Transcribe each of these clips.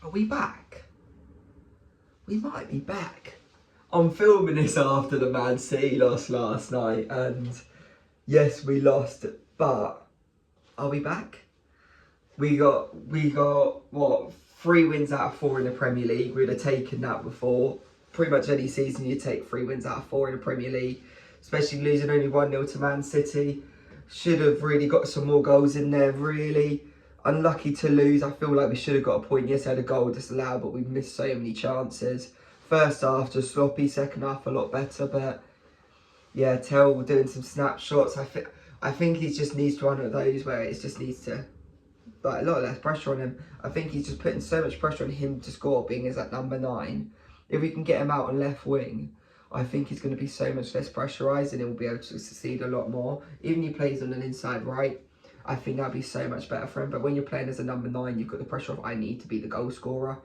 Are we back? We might be back. I'm filming this after the Man City loss last night, and yes, we lost, but are we back? We got what, 3 wins out of 4 in the Premier League. We'd have taken that before. Pretty much any season you take 3 wins out of 4 in the Premier League, especially losing only 1-0 to Man City. Should have really got some more goals in there, really. Unlucky to lose. I feel like we should have got a point. Yes, I had a goal disallowed, but we missed so many chances. First half just sloppy, second half a lot better, but yeah, Tell doing some snapshots. I think he just needs to run at those where it just needs to, like, a lot less pressure on him. I think he's just putting so much pressure on him to score, being as at number 9. If we can get him out on left wing, I think he's going to be so much less pressurised and he'll be able to succeed a lot more. Even if he plays on an inside right, I think that'd be so much better for him. But when you're playing as a number 9, you've got the pressure of I need to be the goal scorer.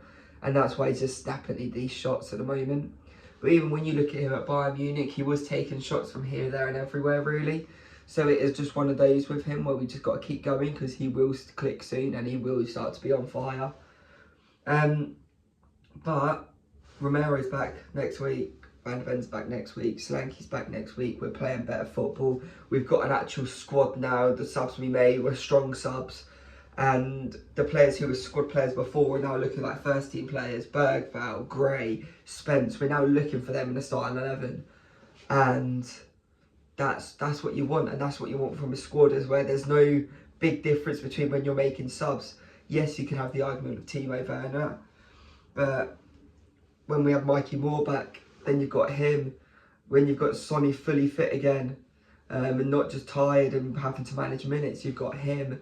And that's why he's just snapping at these shots at the moment. But even when you look at him at Bayern Munich, he was taking shots from here, there and everywhere, really. So it is just one of those with him where we just got to keep going, because he will click soon and he will start to be on fire. But Romero's back next week. Van de Ven's back next week. Solanke's back next week. We're playing better football. We've got an actual squad now. The subs we made were strong subs. And the players who were squad players before are now looking like first team players. Bergvall, Gray, Spence. We're now looking for them in the starting 11. And that's what you want. And that's what you want from a squad, is where there's no big difference between when you're making subs. Yes, you can have the argument of Timo Werner. But when we have Mikey Moore back, then you've got him. When you've got Sonny fully fit again, and not just tired and having to manage minutes, you've got him.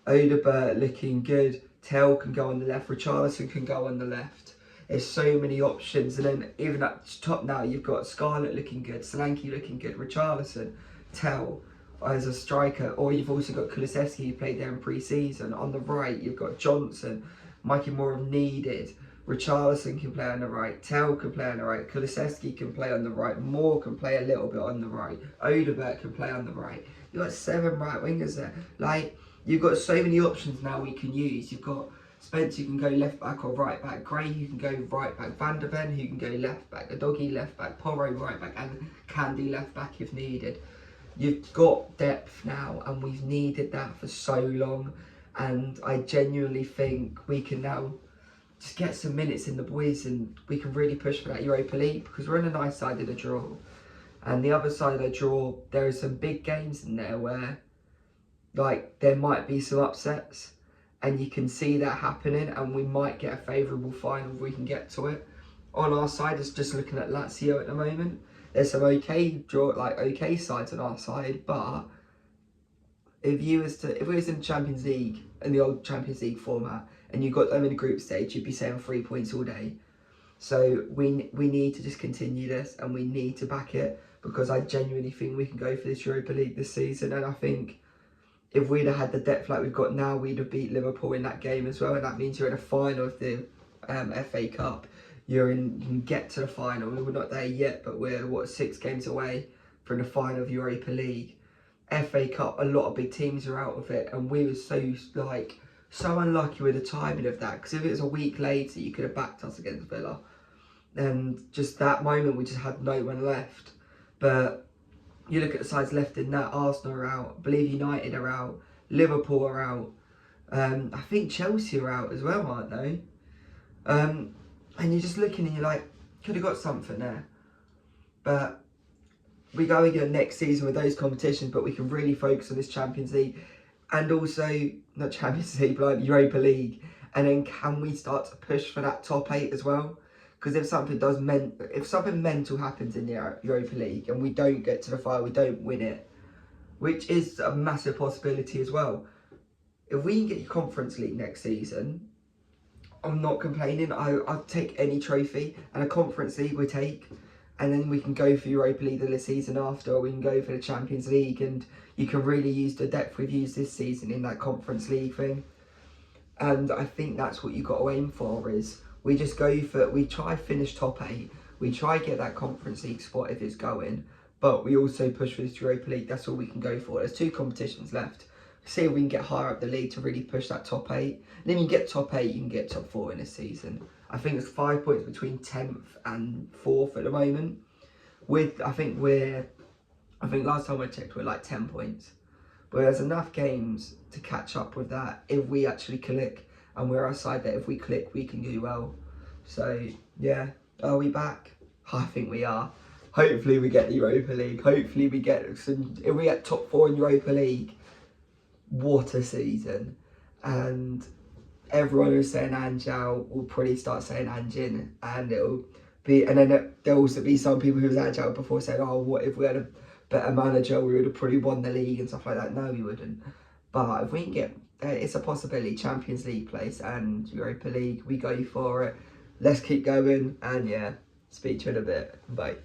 Odegaard looking good. Tell can go on the left. Richarlison can go on the left. There's so many options. And then even at top now, you've got Scarlett looking good, Solanke looking good, Richarlison, Tell as a striker. Or you've also got Kulusevski, who played there in pre-season. On the right, you've got Johnson, Mikey Moore needed. Richarlison can play on the right, Tell can play on the right, Kulusevski can play on the right, Moore can play a little bit on the right, Odegaard can play on the right. You've got 7 right wingers there. Like, you've got so many options now we can use. You've got Spence, who can go left back or right back, Gray, who can go right back, Van de Ven, who can go left back, Udogie left back, Porro right back, and Candy left back if needed. You've got depth now, and we've needed that for so long. And I genuinely think we can now just get some minutes in the boys, and we can really push for that Europa League, because we're on a nice side of the draw. And the other side of the draw, there are some big games in there where, like, there might be some upsets, and you can see that happening, and we might get a favourable final if we can get to it. On our side, it's just looking at Lazio at the moment. There's some okay sides on our side, but if we was in Champions League, in the old Champions League format, and you got them in the group stage, you'd be saying 3 points all day. So we need to just continue this, and we need to back it, because I genuinely think we can go for this Europa League this season. And I think if we'd have had the depth like we've got now, we'd have beat Liverpool in that game as well. And that means you're in a final of the FA Cup. You can get to the final. We're not there yet, but we're 6 games away from the final of Europa League. FA Cup, a lot of big teams are out of it, and we were so unlucky with the timing of that, because if it was a week later, you could have backed us against Villa. And just that moment, we just had no one left. But you look at the sides left in that, Arsenal are out, I believe United are out, Liverpool are out, I think Chelsea are out as well, aren't they? And you're just looking and you're like, could have got something there. But we go again next season with those competitions, but we can really focus on this Champions League. And also, not Champions League, but like Europa League. And then can we start to push for that top 8 as well? Because if something mental happens in the Europa League and we don't get to the final, we don't win it, which is a massive possibility as well. If we can get your Conference League next season, I'm not complaining. I'll take any trophy, and a Conference League we take. And then we can go for Europa League the season after, or we can go for the Champions League, and you can really use the depth we've used this season in that Conference League thing. And I think that's what you've got to aim for, is we just go for, we try finish top 8, we try get that Conference League spot if it's going, but we also push for this Europa League. That's all we can go for. There's 2 competitions left. see if we can get higher up the league to really push that top 8. And if you get top 8, you can get top 4 in this season. I think it's 5 points between 10th and 4th at the moment. I think last time I checked we're like 10 points. But there's enough games to catch up with that if we actually click, and we're outside that if we click we can do well. So yeah, are we back? I think we are. Hopefully we get the Europa League. Hopefully we get some, if we get top 4 in Europa League, what a season. And everyone who's saying Angel will probably start saying Anjin, and it'll be, and then there'll also be some people who was Angel before saying, oh, what if we had a better manager, we would have probably won the league and stuff like that. No, we wouldn't. But if we can get, it's a possibility, Champions League place and Europa League, we go for it. Let's keep going, and yeah, speak to you in a bit. Bye.